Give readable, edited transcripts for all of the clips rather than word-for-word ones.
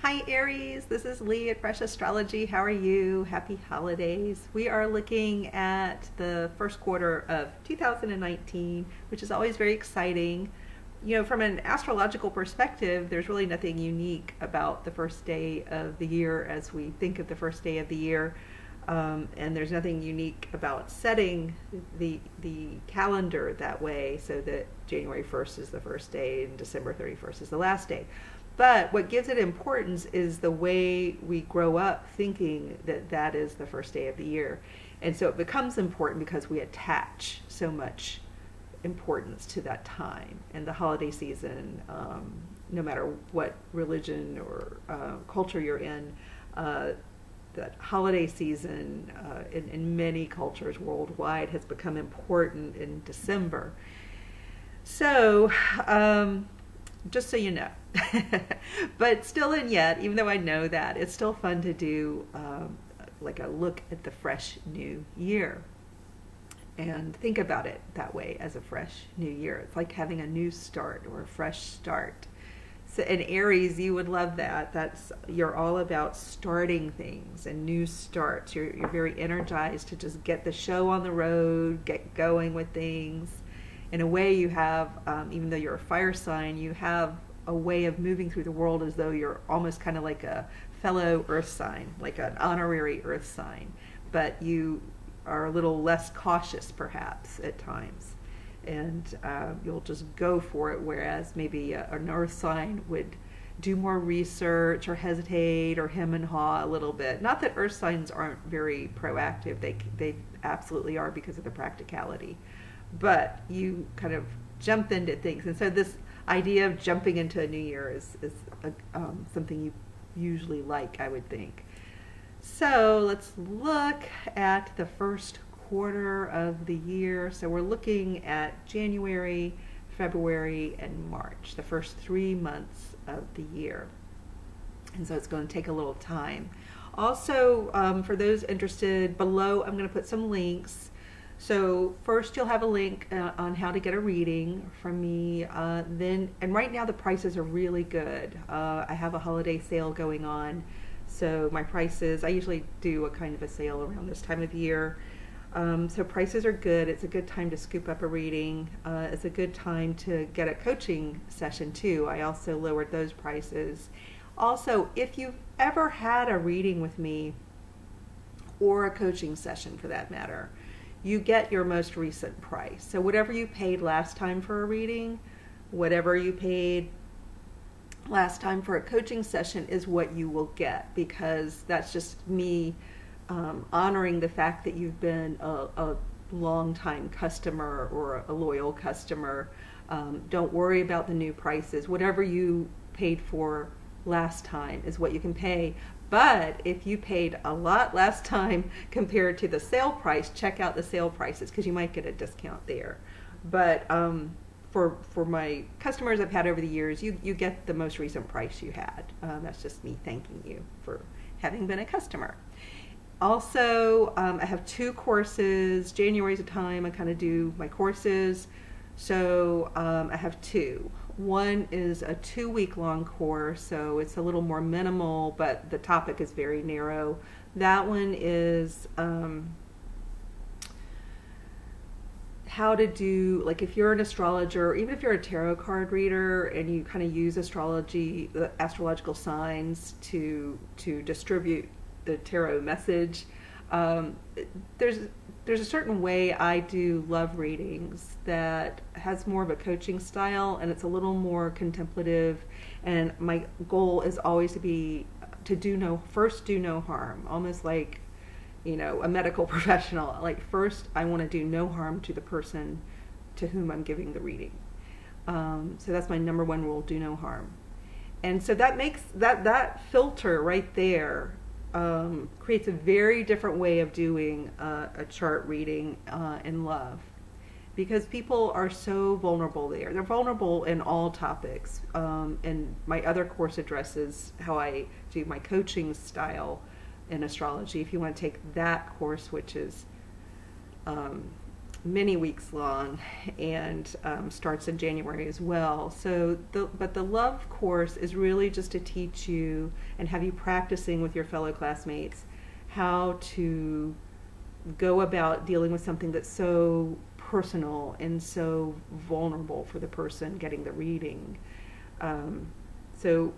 Hi Aries, this is Lee at Fresh Astrology. How are you? Happy holidays. We are looking at the first quarter of 2019, which is always very exciting. You know, from an astrological perspective, there's really nothing unique about the first day of the year as we think of the first day of the year. And there's nothing unique about setting the calendar that way so that January 1st is the first day and December 31st is the last day. But what gives it importance is the way we grow up thinking that that is the first day of the year. And so it becomes important because we attach so much importance to that time. And the holiday season, no matter what religion or culture you're in, that holiday season in many cultures worldwide has become important in December. So, just so you know. But still and yet, even though I know that, it's still fun to do like a look at the fresh new year and think about it that way as a fresh new year. It's like having a new start or a fresh start. So in Aries, you would love that. You're all about starting things and new starts. You're very energized to just get the show on the road, get going with things. In a way, you have, even though you're a fire sign, you have a way of moving through the world as though you're almost kind of like a fellow earth sign, like an honorary earth sign, but you are a little less cautious perhaps at times, and you'll just go for it, whereas maybe an earth sign would do more research or hesitate or hem and haw a little bit. Not that earth signs aren't very proactive, they absolutely are because of the practicality, but you kind of jump into things. And so this idea of jumping into a new year is something you usually like, I would think. So let's look at the first quarter of the year. So we're looking at January, February, and March, the first 3 months of the year. And so it's going to take a little time. Also, for those interested, below I'm going to put some links. So first you'll have a link on how to get a reading from me. And right now the prices are really good. I have a holiday sale going on. So my prices, I usually do a kind of a sale around this time of year. So prices are good. It's a good time to scoop up a reading. It's a good time to get a coaching session too. I also lowered those prices. Also, if you've ever had a reading with me, or a coaching session for that matter, you get your most recent price. So whatever you paid last time for a reading, whatever you paid last time for a coaching session is what you will get, because that's just me honoring the fact that you've been a long-time customer or a loyal customer. Don't worry about the new prices. Whatever you paid for last time is what you can pay. But if you paid a lot last time compared to the sale price, check out the sale prices because you might get a discount there. But for my customers I've had over the years, you get the most recent price you had. That's just me thanking you for having been a customer. Also, I have 2 courses. January's a time I kind of do my courses. So I have 2. One is a 2-week-long course, so it's a little more minimal, but the topic is very narrow. That one is how to do, like if you're an astrologer, or even if you're a tarot card reader and you kind of use astrology, the astrological signs to distribute the tarot message. There's a certain way I do love readings that has more of a coaching style, and it's a little more contemplative, and my goal is always to be to do no harm, almost like, you know, a medical professional. Like first I want to do no harm to the person to whom I'm giving the reading. So that's my number 1 rule, do no harm. And so that makes that filter right there creates a very different way of doing a chart reading in love, because people are so vulnerable there. They're vulnerable in all topics, and my other course addresses how I do my coaching style in astrology. If you want to take that course, which is many weeks long, and starts in January as well. So, but the love course is really just to teach you and have you practicing with your fellow classmates how to go about dealing with something that's so personal and so vulnerable for the person getting the reading. So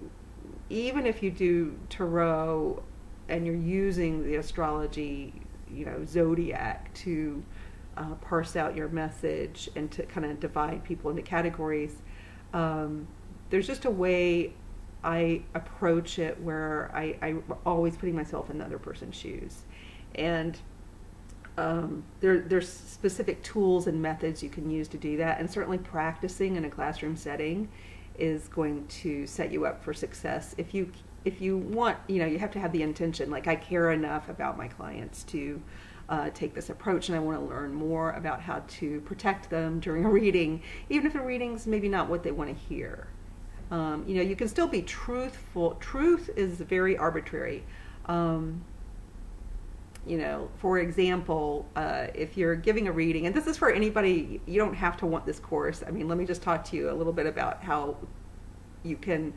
even if you do tarot and you're using the astrology, zodiac to parse out your message and to kind of divide people into categories, there's just a way I approach it where I'm always putting myself in the other person's shoes. And there's specific tools and methods you can use to do that, and certainly practicing in a classroom setting is going to set you up for success. If you want, you have to have the intention, like, I care enough about my clients to take this approach, and I want to learn more about how to protect them during a reading, even if the reading's maybe not what they want to hear. You can still be truthful. Truth is very arbitrary. For example, if you're giving a reading, and this is for anybody, you don't have to want this course. I mean, let me just talk to you a little bit about how you can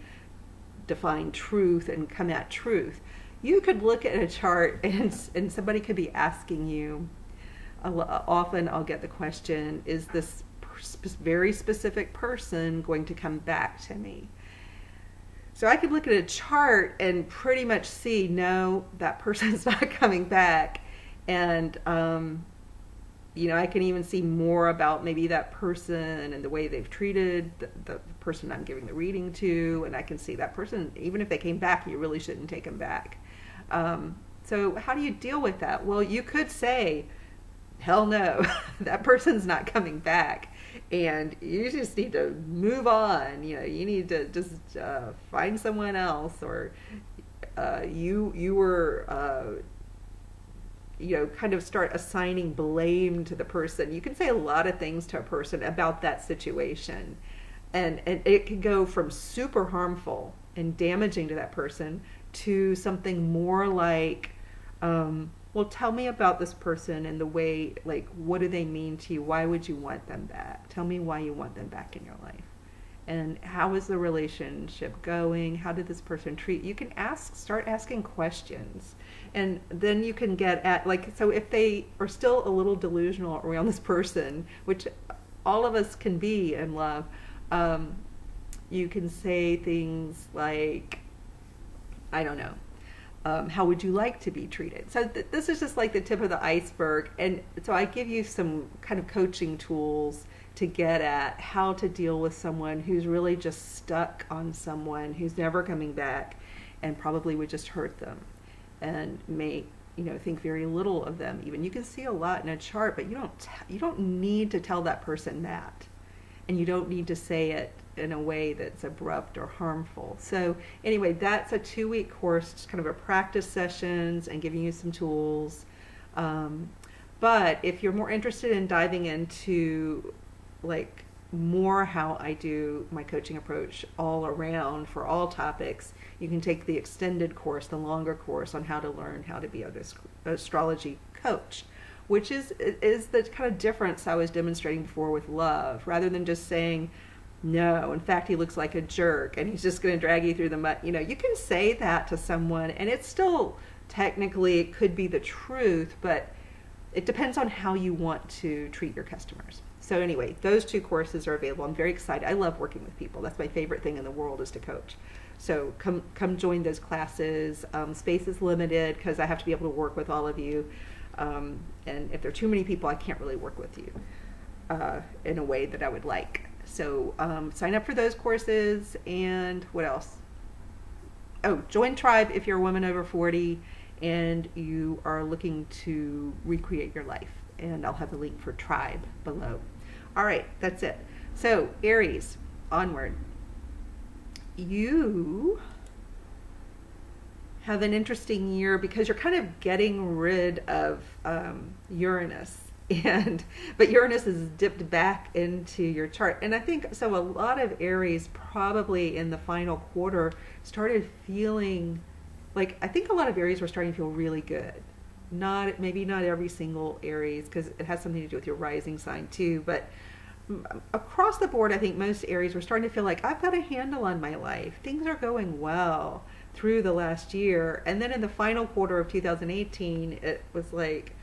define truth and come at truth. You could look at a chart and somebody could be asking you, often I'll get the question, is this very specific person going to come back to me? So I could look at a chart and pretty much see, no, that person's not coming back. And, I can even see more about maybe that person and the way they've treated the person I'm giving the reading to. And I can see that person, even if they came back, you really shouldn't take them back. So how do you deal with that? Well, you could say, hell no, that person's not coming back. And you just need to move on. You need to just find someone else, or you were kind of start assigning blame to the person. You can say a lot of things to a person about that situation, and it can go from super harmful and damaging to that person to something more like, well, tell me about this person and the way, like, what do they mean to you? Why would you want them back? Tell me why you want them back in your life. And how is the relationship going? How did this person treat you? You can start asking questions. And then you can get at, so if they are still a little delusional around this person, which all of us can be in love, you can say things like, I don't know, how would you like to be treated? So this is just like the tip of the iceberg. And so I give you some kind of coaching tools to get at how to deal with someone who's really just stuck on someone who's never coming back and probably would just hurt them and may, think very little of them even. You can see a lot in a chart, but you don't need to tell that person that. And you don't need to say it in a way that's abrupt or harmful. So anyway, that's a 2-week course, just kind of a practice sessions and giving you some tools. But if you're more interested in diving into more how I do my coaching approach all around for all topics, you can take the extended course, the longer course on how to learn how to be an astrology coach, which is the kind of difference I was demonstrating before with love. Rather than just saying, no, in fact, he looks like a jerk and he's just going to drag you through the mud. You can say that to someone and it's still, technically, it could be the truth, but it depends on how you want to treat your customers. So anyway, those 2 courses are available. I'm very excited. I love working with people. That's my favorite thing in the world, is to coach. So come join those classes. Space is limited because I have to be able to work with all of you. And if there are too many people, I can't really work with you in a way that I would like. So sign up for those courses. And what else? Oh, join Tribe if you're a woman over 40 and you are looking to recreate your life. And I'll have a link for Tribe below. All right, that's it. So Aries, onward. You have an interesting year because you're kind of getting rid of Uranus. But Uranus is dipped back into your chart. And I think, so a lot of Aries probably in the final quarter started feeling like, I think a lot of Aries were starting to feel really good. maybe not every single Aries, because it has something to do with your rising sign too, but across the board, I think most Aries were starting to feel like, I've got a handle on my life. Things are going well through the last year. And then in the final quarter of 2018, it was like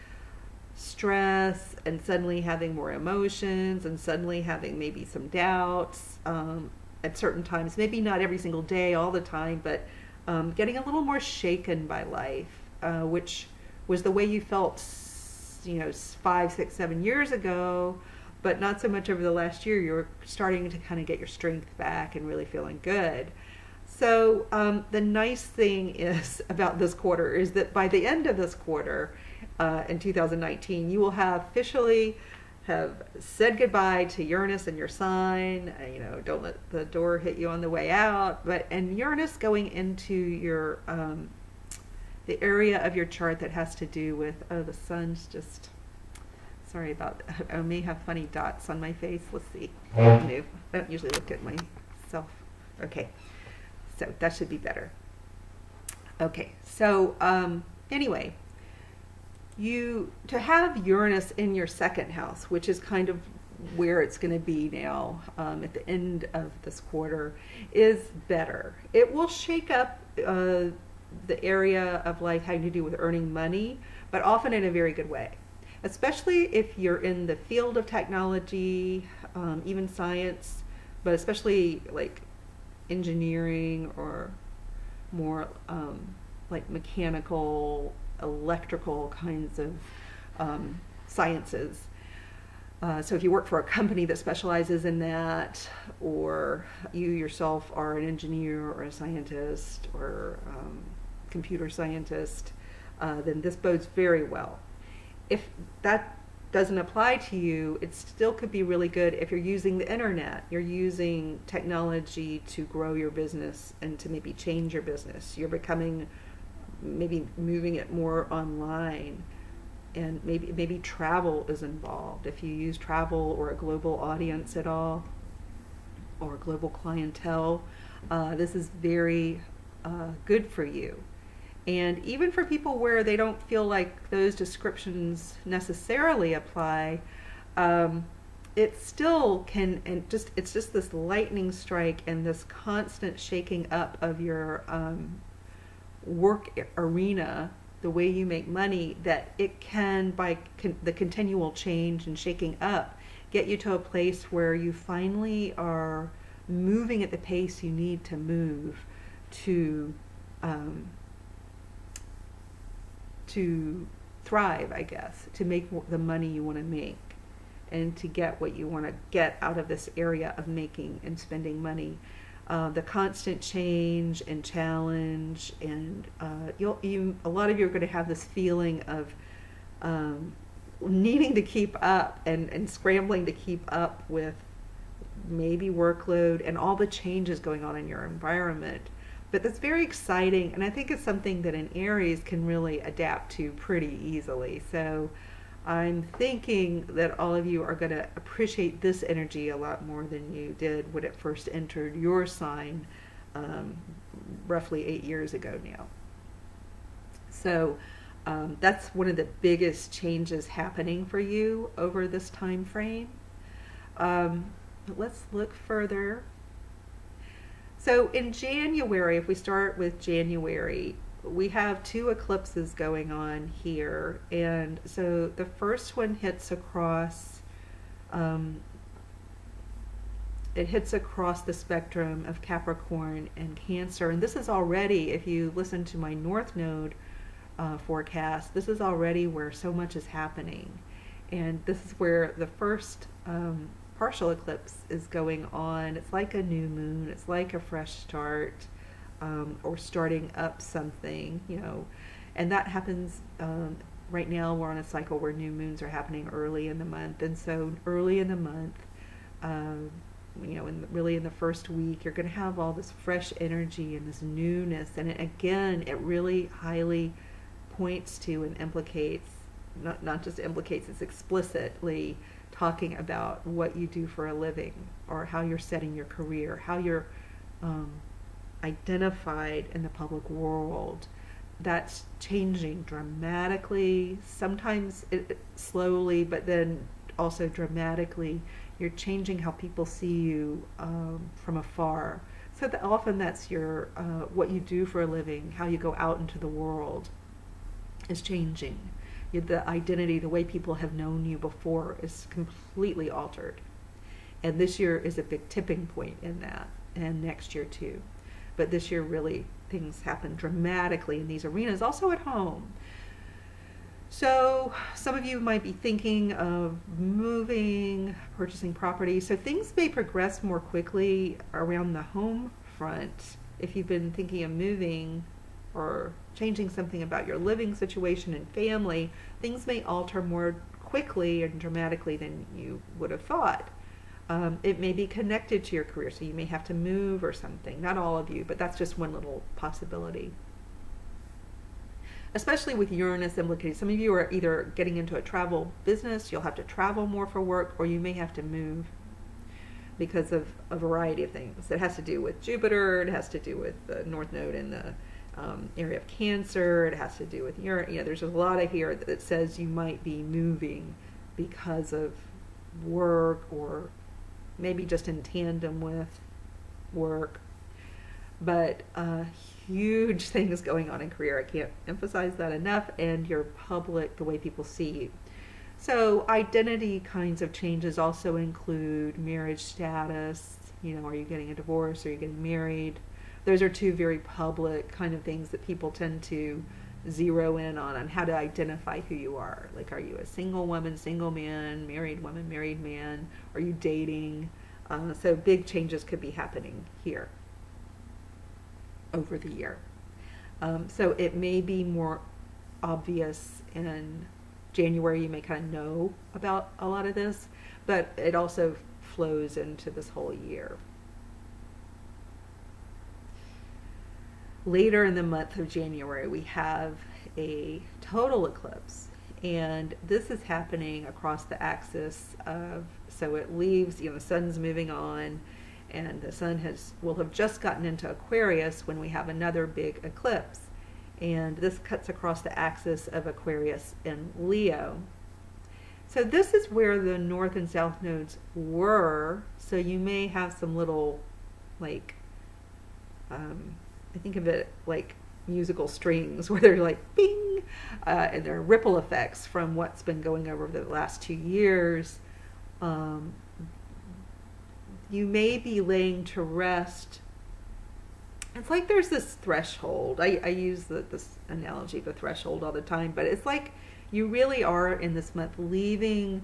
stress and suddenly having more emotions and suddenly having maybe some doubts at certain times, maybe not every single day all the time, but getting a little more shaken by life, which was the way you felt, 5, 6, 7 years ago, but not so much over the last year. You're starting to kind of get your strength back and really feeling good. So the nice thing is about this quarter is that by the end of this quarter in 2019, you will have officially have said goodbye to Uranus in your sign. Don't let the door hit you on the way out. And Uranus going into your the area of your chart that has to do with, the sun's just, sorry about that. I may have funny dots on my face. Let's see. I don't usually look at myself. Okay, so that should be better. Okay, so anyway, to have Uranus in your second house, which is kind of where it's going to be now at the end of this quarter, is better. It will shake up the area of life having to do with earning money, but often in a very good way. Especially if you're in the field of technology, even science, but especially like engineering or more like mechanical, electrical kinds of sciences. So if you work for a company that specializes in that, or you yourself are an engineer or a scientist or computer scientist, then this bodes very well. If that doesn't apply to you, it still could be really good if you're using the internet, you're using technology to grow your business and to maybe change your business. You're maybe moving it more online, and maybe travel is involved. If you use travel or a global audience at all, or a global clientele, this is very good for you. And even for people where they don't feel like those descriptions necessarily apply, it still can, and it's just this lightning strike and this constant shaking up of your work arena, the way you make money, that it can, by the continual change and shaking up, get you to a place where you finally are moving at the pace you need to move to thrive, I guess, to make the money you want to make and to get what you want to get out of this area of making and spending money. The constant change and challenge, and a lot of you are going to have this feeling of needing to keep up and scrambling to keep up with maybe workload and all the changes going on in your environment. But that's very exciting, and I think it's something that an Aries can really adapt to pretty easily. So I'm thinking that all of you are going to appreciate this energy a lot more than you did when it first entered your sign roughly 8 years ago now. So that's one of the biggest changes happening for you over this time frame. Let's look further. So in January, if we start with January, we have 2 eclipses going on here, and so the first one hits across the spectrum of Capricorn and Cancer, and this is already, if you listen to my North Node forecast, this is already where so much is happening, and this is where the first partial eclipse is going on. It's like a new moon, it's like a fresh start. Or starting up something, and that happens right now. We're on a cycle where new moons are happening early in the month, and so early in the month, really in the first week, you're going to have all this fresh energy and this newness, and it really highly points to and implicates, not just implicates, it's explicitly talking about what you do for a living, or how you're setting your career, how you're identified in the public world, that's changing dramatically, sometimes slowly, but then also dramatically. You're changing how people see you from afar. So that often that's your what you do for a living, how you go out into the world is changing. The identity, the way people have known you before is completely altered. And this year is a big tipping point in that, and next year too. But this year really things happen dramatically in these arenas, also at home. So some of you might be thinking of moving, purchasing property. So things may progress more quickly around the home front. If you've been thinking of moving or changing something about your living situation and family, things may alter more quickly and dramatically than you would have thought. It may be connected to your career, so you may have to move or something. Not all of you, but that's just one little possibility. Especially with Uranus implicated. Some of you are either getting into a travel business, you'll have to travel more for work, or you may have to move because of a variety of things. It has to do with Jupiter, it has to do with the North Node in the area of Cancer, it has to do with Uranus. There's a lot of here that says you might be moving because of work, or maybe just in tandem with work. But huge things going on in career. I can't emphasize that enough. And your public, the way people see you. So identity kinds of changes also include marriage status. Are you getting a divorce? Are you getting married? Those are two very public kind of things that people tend to zero in on how to identify who you are. Like, are you a single woman, single man, married woman, married man? Are you dating? So big changes could be happening here over the year. So it may be more obvious in January. You may kind of know about a lot of this, but it also flows into this whole year. Later in the month of January, we have a total eclipse, and this is happening across the axis of, so it leaves, the sun's moving on, and the sun will have just gotten into Aquarius when we have another big eclipse, and this cuts across the axis of Aquarius in Leo. So this is where the north and south nodes were, so you may have some little, like, I think of it like musical strings where they're like bing, and there are ripple effects from what's been going over the last 2 years. You may be laying to rest. It's like there's this threshold. I use this analogy of the threshold all the time, but it's like you really are in this month leaving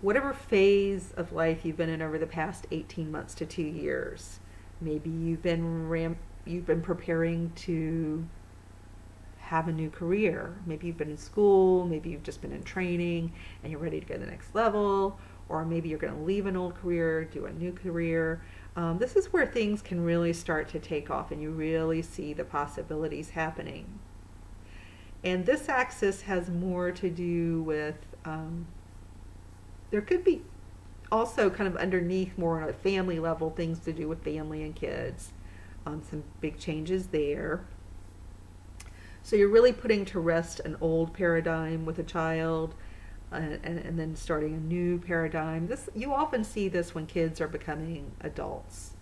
whatever phase of life you've been in over the past 18 months to 2 years. Maybe you've been preparing to have a new career. Maybe you've been in school, maybe you've just been in training and you're ready to go to the next level, or maybe you're going to leave an old career, do a new career. This is where things can really start to take off and you really see the possibilities happening. And this axis has more to do with, there could be also kind of underneath, more on a family level, things to do with family and kids. Some big changes there. So you're really putting to rest an old paradigm with a child, and then starting a new paradigm. You often see this when kids are becoming adults,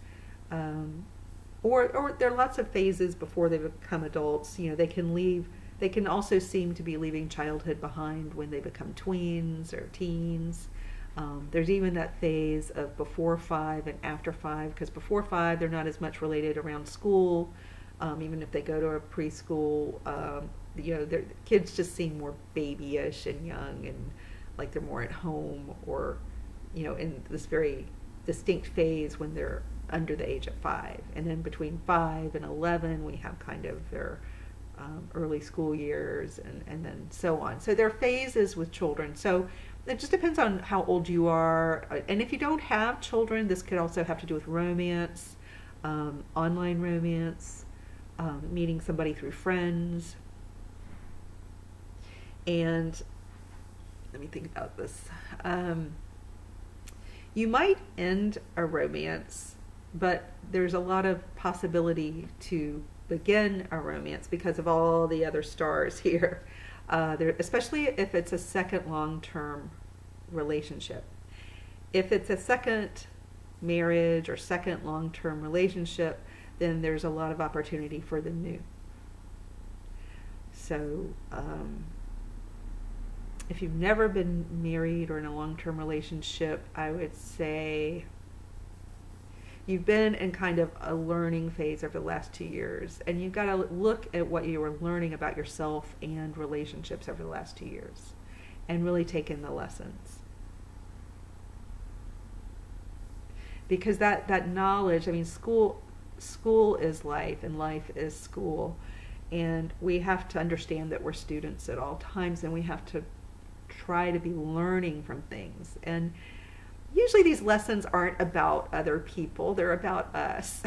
or there are lots of phases before they become adults. They can also seem to be leaving childhood behind when they become tweens or teens. There's even that phase of before 5 and after 5, because before 5 they're not as much related around school. Even if they go to a preschool, their kids just seem more babyish and young, and like they're more at home, or in this very distinct phase when they're under the age of 5. And then between 5 and 11 we have kind of their early school years, and then so on. So there are phases with children. So it just depends on how old you are. And if you don't have children, this could also have to do with romance, online romance, meeting somebody through friends. And let me think about this. You might end a romance, but there's a lot of possibility to begin a romance because of all the other stars here. Especially if it's a second long-term relationship. If it's a second marriage or second long-term relationship, then there's a lot of opportunity for the new. So if you've never been married or in a long-term relationship, I would say you've been in kind of a learning phase over the last 2 years, and you've got to look at what you were learning about yourself and relationships over the last 2 years and really take in the lessons. Because that knowledge, I mean, school is life and life is school, and we have to understand that we're students at all times, and we have to try to be learning from things. And usually these lessons aren't about other people, they're about us.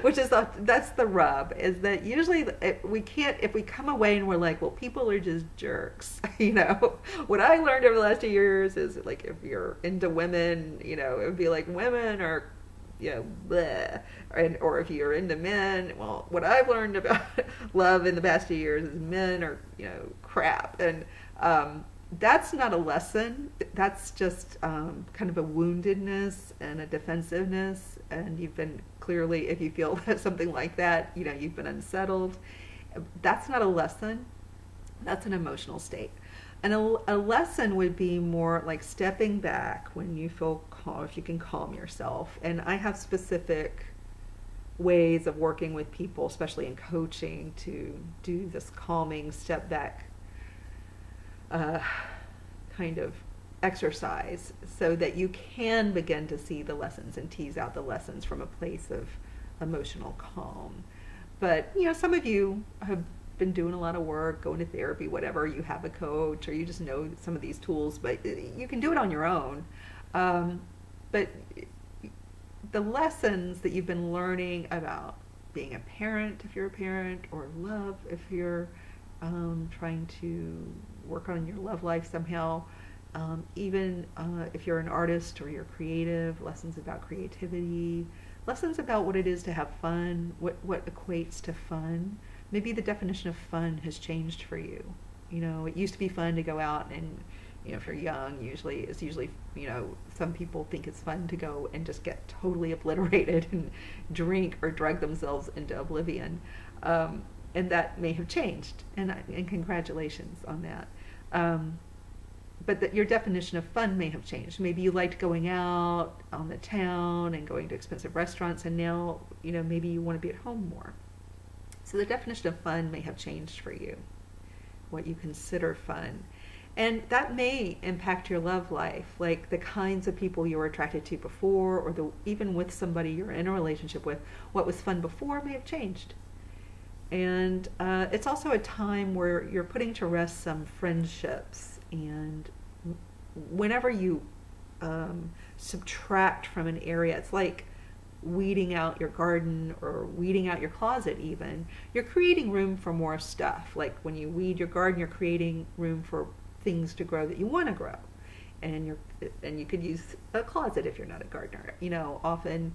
Which is that's the rub, is that usually if we come away and we're like, well, people are just jerks. What I learned over the last 2 years is, like, if you're into women, it would be like women are, bleh. Or if you're into men, well, what I've learned about love in the past 2 years is men are, crap. And that's not a lesson. That's just kind of a woundedness and a defensiveness. And you've been clearly, if you feel something like that, you've been unsettled. That's not a lesson. That's an emotional state. And a lesson would be more like stepping back when you feel calm, if you can calm yourself. And I have specific ways of working with people, especially in coaching, to do this calming step back kind of exercise, so that you can begin to see the lessons and tease out the lessons from a place of emotional calm. But some of you have been doing a lot of work, going to therapy, whatever, you have a coach, or you just know some of these tools, but you can do it on your own. But the lessons that you've been learning about being a parent, if you're a parent, or love, if you're trying to work on your love life somehow, even if you're an artist or you're creative, lessons about creativity, lessons about what it is to have fun, what equates to fun. Maybe the definition of fun has changed for you. It used to be fun to go out and, if you're young, it's usually, some people think it's fun to go and just get totally obliterated and drink or drug themselves into oblivion. And that may have changed, and congratulations on that. But your definition of fun may have changed. Maybe you liked going out on the town and going to expensive restaurants, and now, maybe you want to be at home more. So the definition of fun may have changed for you, what you consider fun. And that may impact your love life, like the kinds of people you were attracted to before, or even with somebody you're in a relationship with, what was fun before may have changed. And it's also a time where you're putting to rest some friendships, and whenever you subtract from an area, it's like weeding out your garden or weeding out your closet even. You're creating room for more stuff. Like when you weed your garden, you're creating room for things to grow that you want to grow. And you could use a closet if you're not a gardener. Often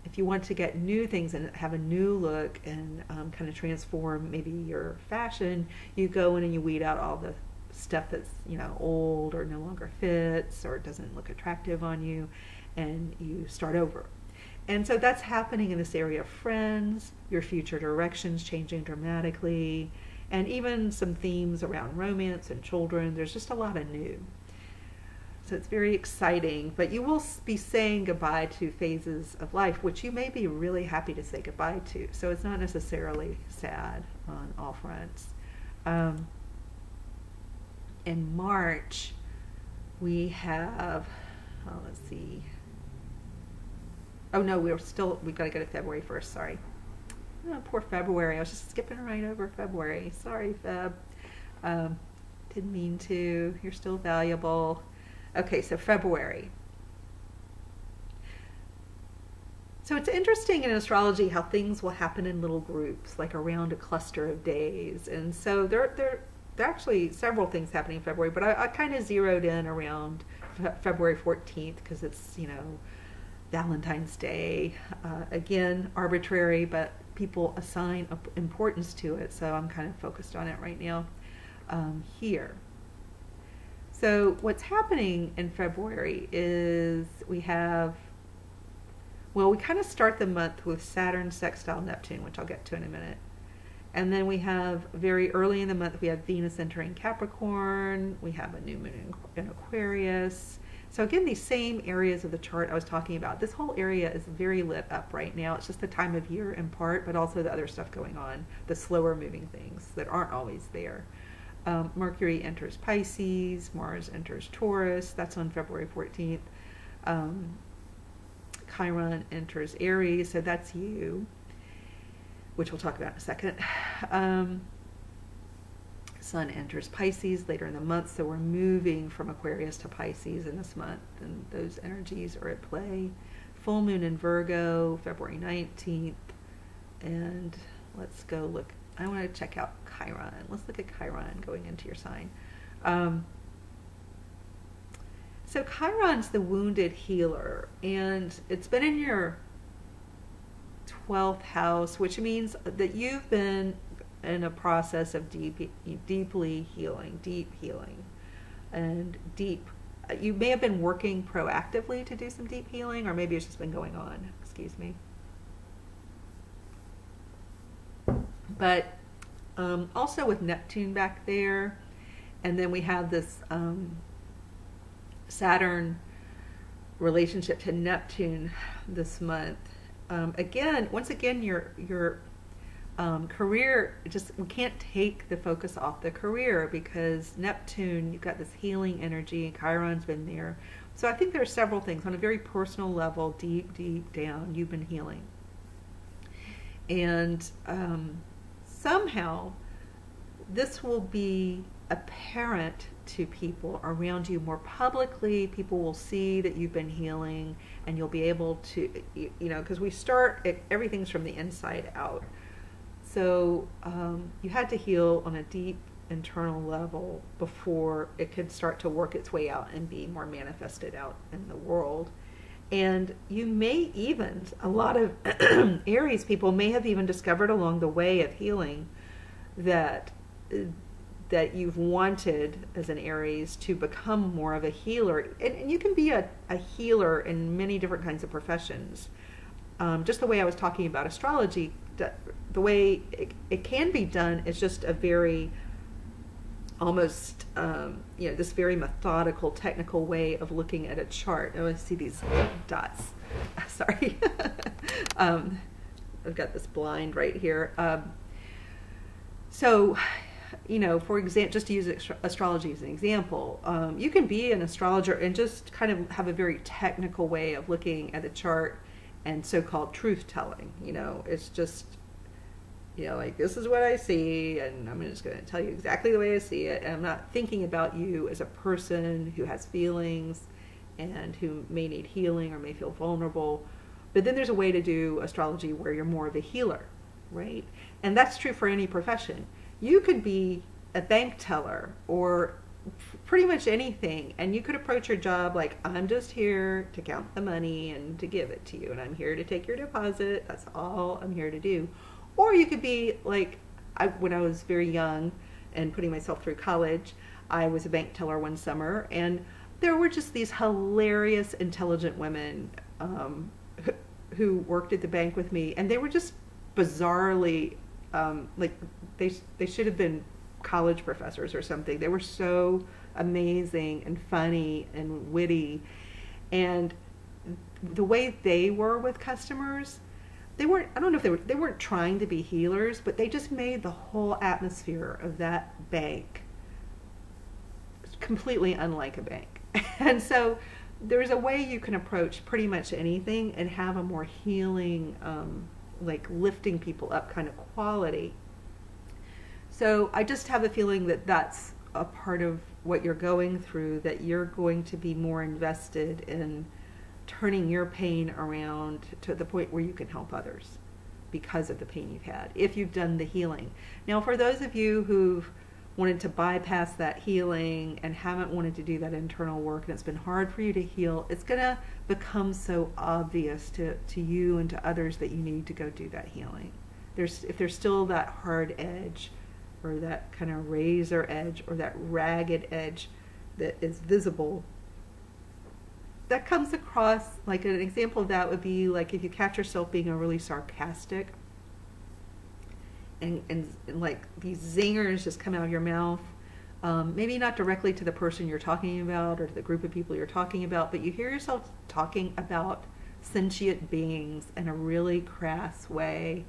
if you want to get new things and have a new look and kind of transform maybe your fashion, you go in and you weed out all the stuff that's old or no longer fits or doesn't look attractive on you, and you start over. And so that's happening in this area of friends, your future directions changing dramatically, and even some themes around romance and children. There's just a lot of new. So it's very exciting, but you will be saying goodbye to phases of life, which you may be really happy to say goodbye to. So it's not necessarily sad on all fronts. In March, we have, let's see. Oh no, we got to go to February first, sorry. Oh, poor February. I was just skipping right over February. Sorry, Feb. Didn't mean to. You're still valuable. Okay, so February. So it's interesting in astrology how things will happen in little groups, like around a cluster of days. And so there are actually several things happening in February, but I kind of zeroed in around February 14th because it's, Valentine's Day. Again, arbitrary, but people assign importance to it, so I'm kind of focused on it right now here. So what's happening in February is we kind of start the month with Saturn sextile Neptune, which I'll get to in a minute. And then we have, very early in the month, we have Venus entering Capricorn. We have a new moon in Aquarius. So again, these same areas of the chart I was talking about. This whole area is very lit up right now. It's just the time of year in part, but also the other stuff going on, the slower moving things that aren't always there. Mercury enters Pisces, Mars enters Taurus, that's on February 14th. Chiron enters Aries, so that's you, which we'll talk about in a second. Sun enters Pisces later in the month, so we're moving from Aquarius to Pisces in this month, and those energies are at play. Full moon in Virgo, February 19th, and let's go look. I want to check out Chiron. Let's look at Chiron going into your sign. So Chiron's the wounded healer, and it's been in your 12th house, which means that you've been in a process of deeply healing, deep healing, and deep. You may have been working proactively to do some deep healing, or maybe it's just been going on. Excuse me. But also with Neptune back there, and then we have this Saturn relationship to Neptune this month. Once again, your career, we can't take the focus off the career, because Neptune, you've got this healing energy, and Chiron's been there. So I think there are several things on a very personal level, deep down, you've been healing. And somehow this will be apparent to people around you more publicly. People will see that you've been healing, and you'll be able to, because everything's from the inside out. So you had to heal on a deep internal level before it could start to work its way out and be more manifested out in the world. And you may even, a lot of Aries people may have even discovered along the way of healing that you've wanted as an Aries to become more of a healer. And you can be a healer in many different kinds of professions. Just the way I was talking about astrology, the way it can be done is just a very almost, this very methodical, technical way of looking at a chart. Oh, I see these dots. Sorry. I've got this blind right here. For example, just to use astrology as an example, you can be an astrologer and just kind of have a very technical way of looking at a chart and so-called truth-telling. It's just, like, this is what I see, and I'm just going to tell you exactly the way I see it, and I'm not thinking about you as a person who has feelings and who may need healing or may feel vulnerable. But then there's a way to do astrology where you're more of a healer, right? And that's true for any profession. You could be a bank teller or pretty much anything, and you could approach your job like, I'm just here to count the money and to give it to you, and I'm here to take your deposit. That's all I'm here to do. Or you could be like, when I was very young and putting myself through college, I was a bank teller one summer, and there were just these hilarious, intelligent women who worked at the bank with me, and they were just bizarrely, like they should have been college professors or something. They were so amazing and funny and witty, and the way they were with customers, they weren't, I don't know if they weren't trying to be healers, but they just made the whole atmosphere of that bank completely unlike a bank. And so there's a way you can approach pretty much anything and have a more healing, like lifting people up kind of quality. So I just have a feeling that that's a part of what you're going through, that you're going to be more invested in turning your pain around to the point where you can help others because of the pain you've had, if you've done the healing. Now, for those of you who've wanted to bypass that healing and haven't wanted to do that internal work, and it's been hard for you to heal, it's going to become so obvious to you and to others that you need to go do that healing. if there's still that hard edge or that kind of razor edge or that ragged edge that is visible, that comes across, like an example of that would be like if you catch yourself being overly sarcastic and like these zingers just come out of your mouth. Maybe not directly to the person you're talking about or to the group of people you're talking about, but you hear yourself talking about sentient beings in a really crass way,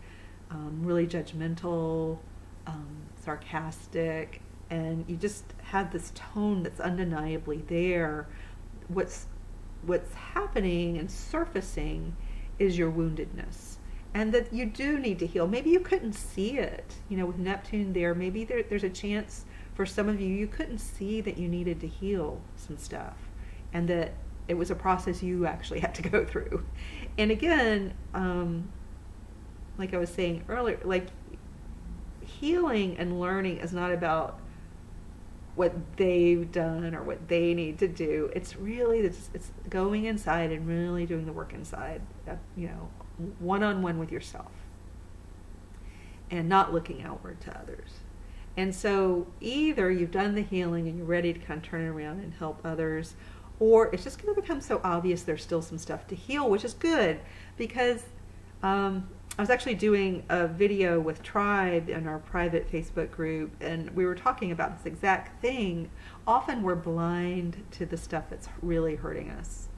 really judgmental, sarcastic, and you just have this tone that's undeniably there. What's happening and surfacing is your woundedness, and that you do need to heal. Maybe you couldn't see it, with Neptune there. Maybe there's a chance for some of you couldn't see that you needed to heal some stuff, and that it was a process you actually had to go through. And again, like I was saying earlier, like healing and learning is not about what they've done or what they need to do. It's really, it's going inside and really doing the work inside, one-on-one with yourself and not looking outward to others. And so either you've done the healing and you're ready to kind of turn it around and help others, or it's just going to become so obvious there's still some stuff to heal, which is good, because I was actually doing a video with Tribe in our private Facebook group, and we were talking about this exact thing. Often we're blind to the stuff that's really hurting us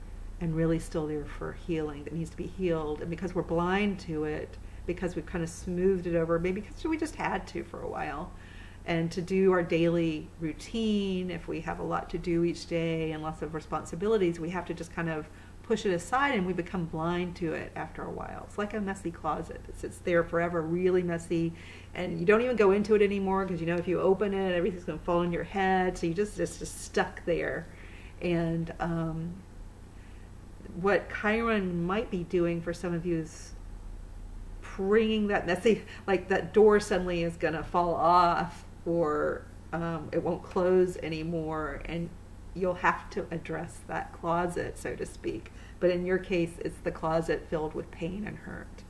and really still there for healing, that needs to be healed. And because we're blind to it, because we've kind of smoothed it over, maybe because we just had to for a while, and to do our daily routine, if we have a lot to do each day and lots of responsibilities, we have to just kind of push it aside, and we become blind to it after a while. It's like a messy closet. It sits there forever, really messy, and you don't even go into it anymore because if you open it, everything's going to fall on your head, so you just stuck there. And what Chiron might be doing for some of you is bringing that messy, like that door suddenly is going to fall off, or it won't close anymore, and you'll have to address that closet, so to speak. But in your case, it's the closet filled with pain and hurt.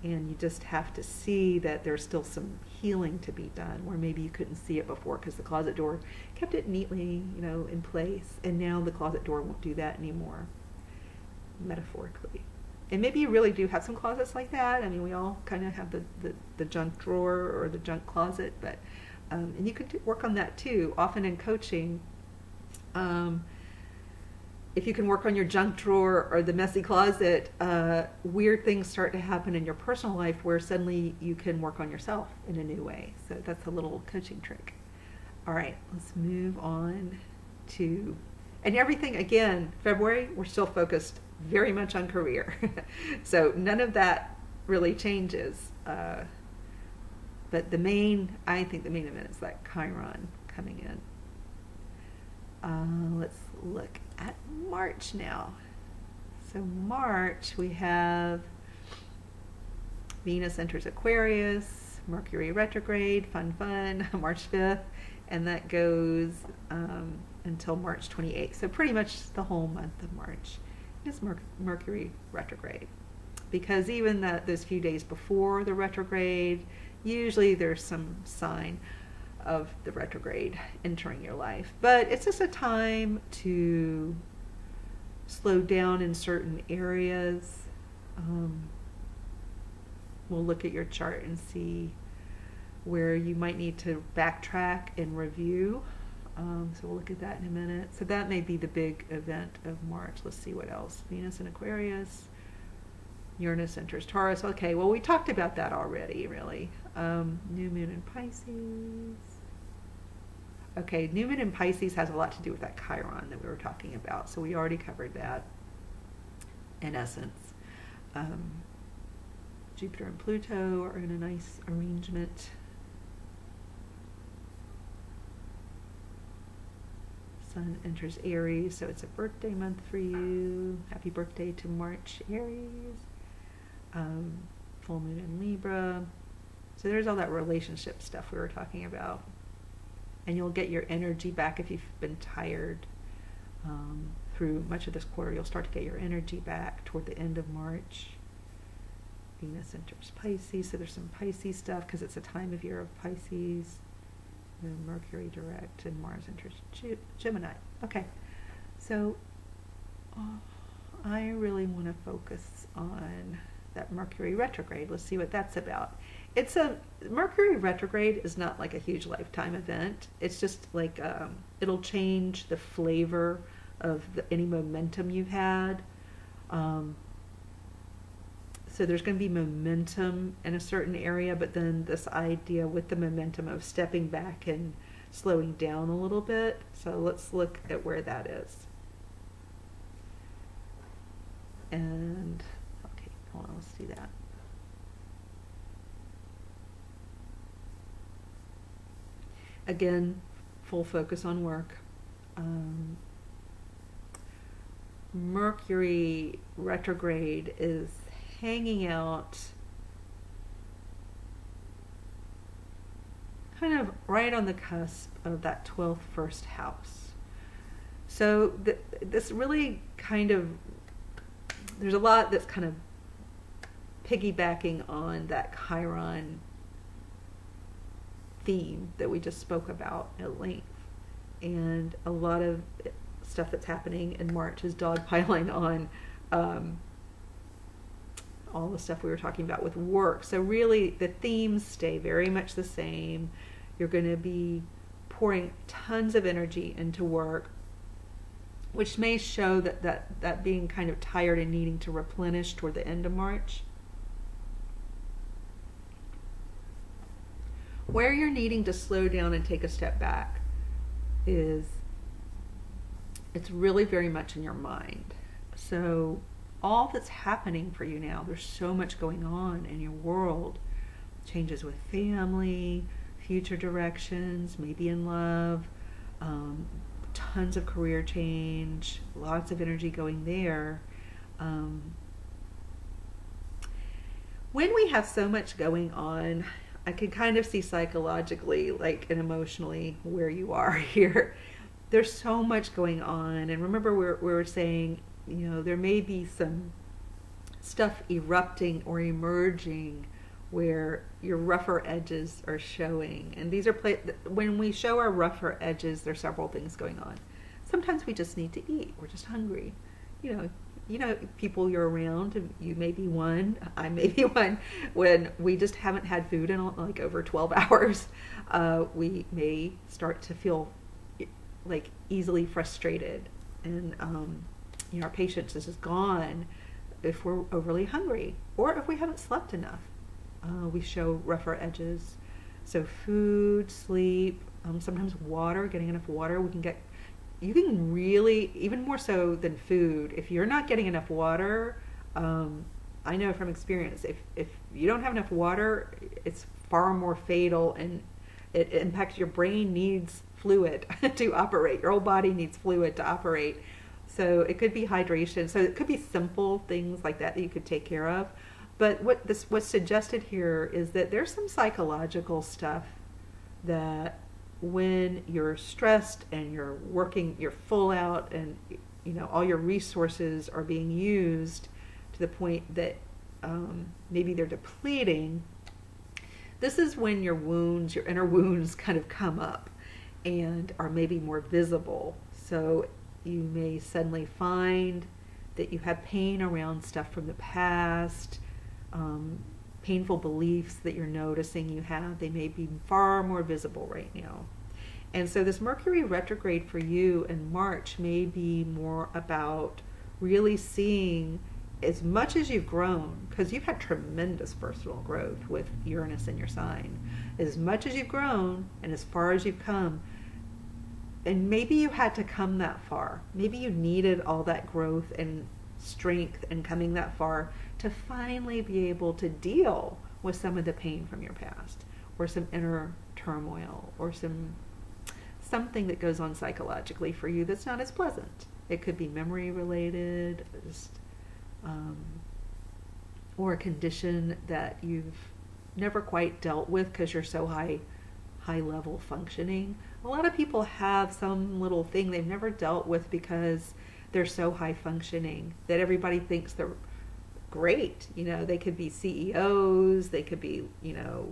And you just have to see that there's still some healing to be done, where maybe you couldn't see it before because the closet door kept it neatly, in place. And now the closet door won't do that anymore, metaphorically. And maybe you really do have some closets like that. I mean, we all kind of have the junk drawer or the junk closet, but and you can work on that too. Often in coaching, if you can work on your junk drawer or the messy closet, weird things start to happen in your personal life where suddenly you can work on yourself in a new way. So that's a little coaching trick. All right, let's move on to, and everything, again, February, we're still focused very much on career. So none of that really changes. But I think the main event is that Chiron coming in. Let's look at March now. So March, we have Venus enters Aquarius, Mercury Retrograde, fun, March 5th, and that goes until March 28th. So pretty much the whole month of March is Mercury Retrograde. Because even those few days before the retrograde, usually there's some sign of the retrograde entering your life. But it's just a time to slow down in certain areas. We'll look at your chart and see where you might need to backtrack and review. So we'll look at that in a minute. So that may be the big event of March. Let's see what else. Venus in Aquarius. Uranus enters Taurus. Okay, well, we talked about that already, really. New moon in Pisces. Okay, new moon in Pisces has a lot to do with that Chiron that we were talking about. So we already covered that, in essence. Jupiter and Pluto are in a nice arrangement. Sun enters Aries, so it's a birthday month for you. Happy birthday to March, Aries. Full moon in Libra. So there's all that relationship stuff we were talking about. And you'll get your energy back if you've been tired through much of this quarter. You'll start to get your energy back toward the end of March. Venus enters Pisces, so there's some Pisces stuff because it's a time of year of Pisces. Then Mercury direct and Mars enters Gemini. Okay, so I really want to focus on that Mercury retrograde. Let's see what that's about. Mercury retrograde is not like a huge lifetime event. It's just like it'll change the flavor of any momentum you've had. So there's going to be momentum in a certain area, but then this idea with the momentum of stepping back and slowing down a little bit. So let's look at where that is. And, okay, hold on, let's do that. Again, full focus on work. Mercury retrograde is hanging out kind of right on the cusp of that 12th first house. So this really kind of, there's a lot that's kind of piggybacking on that Chiron theme that we just spoke about at length. And a lot of stuff that's happening in March is dogpiling on all the stuff we were talking about with work. So really the themes stay very much the same. You're going to be pouring tons of energy into work, which may show that being kind of tired and needing to replenish toward the end of March. Where you're needing to slow down and take a step back is, it's really very much in your mind. So all that's happening for you now, there's so much going on in your world. Changes with family, future directions, maybe in love, tons of career change, lots of energy going there. When we have so much going on, I can kind of see psychologically, like, and emotionally where you are here. There's so much going on. And remember, we were saying, you know, there may be some stuff erupting or emerging where your rougher edges are showing. And these are when we show our rougher edges, there's several things going on. Sometimes we just need to eat. We're just hungry. You know, people you're around, you may be one, I may be one, when we just haven't had food in like over 12 hours, we may start to feel like easily frustrated, and you know, our patience is just gone if we're overly hungry or if we haven't slept enough. We show rougher edges. So food, sleep, sometimes water, getting enough water. You can really, even more so than food, if you're not getting enough water, I know from experience, if you don't have enough water, it's far more fatal, and it impacts your brain needs fluid to operate. Your whole body needs fluid to operate. So it could be hydration. So it could be simple things like that you could take care of. But what's suggested here is that there's some psychological stuff that when you're stressed and you're working, you're full out, and you know all your resources are being used to the point that maybe they're depleting. This is when your wounds, your inner wounds, kind of come up and are maybe more visible. So you may suddenly find that you have pain around stuff from the past, painful beliefs that you're noticing you have. They may be far more visible right now. And so this Mercury retrograde for you in March may be more about really seeing, as much as you've grown, because you've had tremendous personal growth with Uranus in your sign, as much as you've grown and as far as you've come, and maybe you had to come that far. Maybe you needed all that growth and strength and coming that far to finally be able to deal with some of the pain from your past, or some inner turmoil, or something that goes on psychologically for you that's not as pleasant. It could be memory related, just or a condition that you've never quite dealt with because you're so high level functioning. A lot of people have some little thing they've never dealt with because they're so high functioning that everybody thinks great. You know, they could be CEOs, they could be, you know,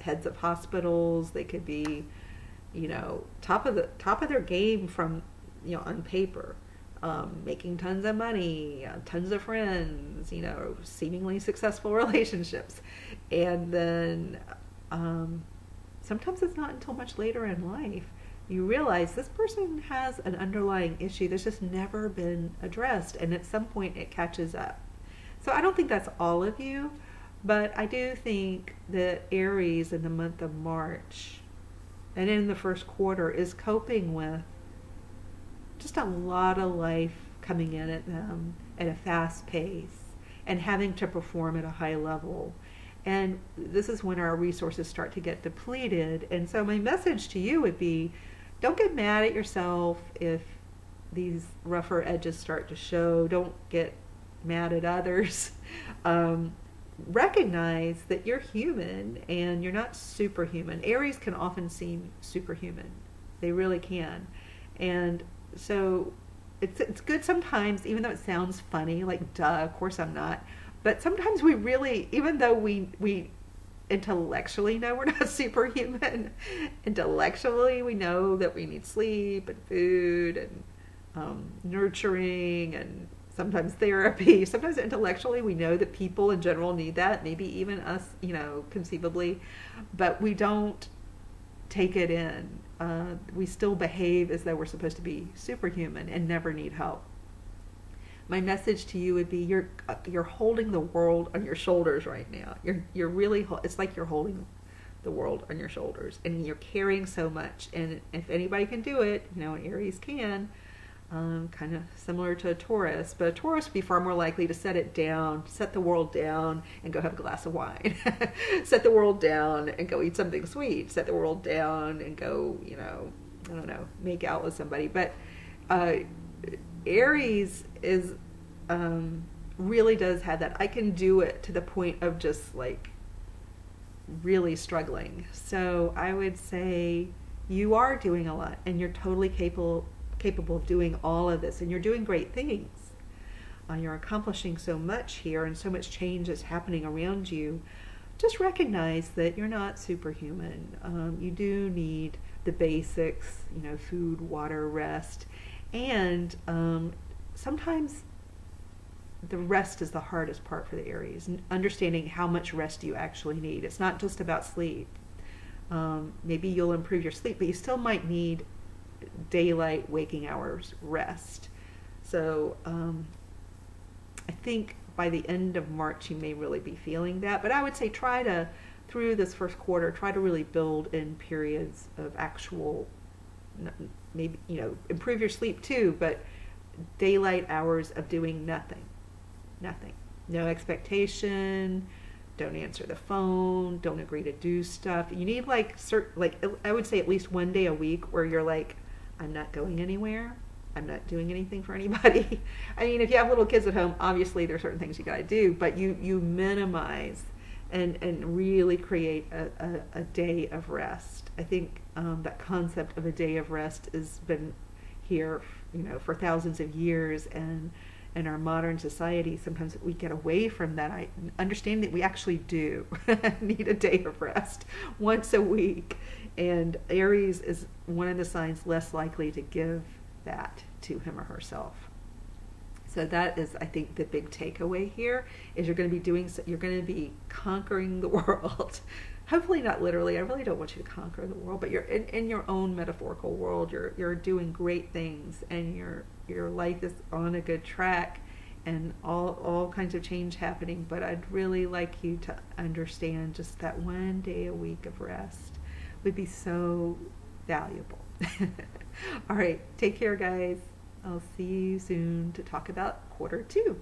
heads of hospitals, they could be, you know, top of their game from, you know, on paper, making tons of money, tons of friends, you know, seemingly successful relationships. And then sometimes it's not until much later in life you realize this person has an underlying issue that's just never been addressed, and at some point it catches up. So I don't think that's all of you, but I do think that Aries in the month of March and in the first quarter is coping with just a lot of life coming in at them at a fast pace and having to perform at a high level. And this is when our resources start to get depleted. And so my message to you would be, don't get mad at yourself if these rougher edges start to show. Don't get mad at others. Recognize that you're human and you're not superhuman. Aries can often seem superhuman. They really can. And so it's good sometimes, even though it sounds funny, like, duh, of course I'm not. But sometimes we really, even though we intellectually know we're not superhuman, intellectually we know that we need sleep and food and nurturing and sometimes therapy. Sometimes intellectually we know that people in general need that, maybe even us, you know, conceivably, but we don't take it in. We still behave as though we're supposed to be superhuman and never need help. My message to you would be, you're holding the world on your shoulders right now. You're really, it's like you're holding the world on your shoulders, and you're carrying so much. And if anybody can do it, you know, Aries can, kind of similar to a Taurus, but a Taurus would be far more likely to set it down, set the world down, and go have a glass of wine. Set the world down and go eat something sweet. Set the world down and go, you know, I don't know, make out with somebody. But Aries is really does have that. I can do it to the point of just like really struggling. So I would say you are doing a lot, and you're totally capable of doing all of this, and you're doing great things. You're accomplishing so much here, and so much change is happening around you. Just recognize that you're not superhuman. You do need the basics, you know, food, water, rest, and sometimes the rest is the hardest part for the Aries. Understanding how much rest you actually need. It's not just about sleep. Maybe you'll improve your sleep, but you still might need daylight waking hours rest. So I think by the end of March you may really be feeling that, but I would say try to, through this first quarter, try to really build in periods of actual, maybe, you know, improve your sleep too, but daylight hours of doing nothing. No expectation, don't answer the phone, don't agree to do stuff. You need like I would say at least one day a week where you're like, I'm not going anywhere, I'm not doing anything for anybody. I mean, if you have little kids at home, obviously there's certain things you gotta do, but you minimize and really create a day of rest. I think that concept of a day of rest has been here, you know, for thousands of years, and in our modern society sometimes we get away from that. I understand that we actually do need a day of rest once a week, and Aries is one of the signs less likely to give that to him or herself. So that is, I think, the big takeaway here is you're going to be conquering the world. Hopefully not literally. I really don't want you to conquer the world, but you're in your own metaphorical world. You're doing great things, and your life is on a good track, and all kinds of change happening. But I'd really like you to understand just that one day a week of rest would be so valuable. All right, take care, guys. I'll see you soon to talk about quarter 2.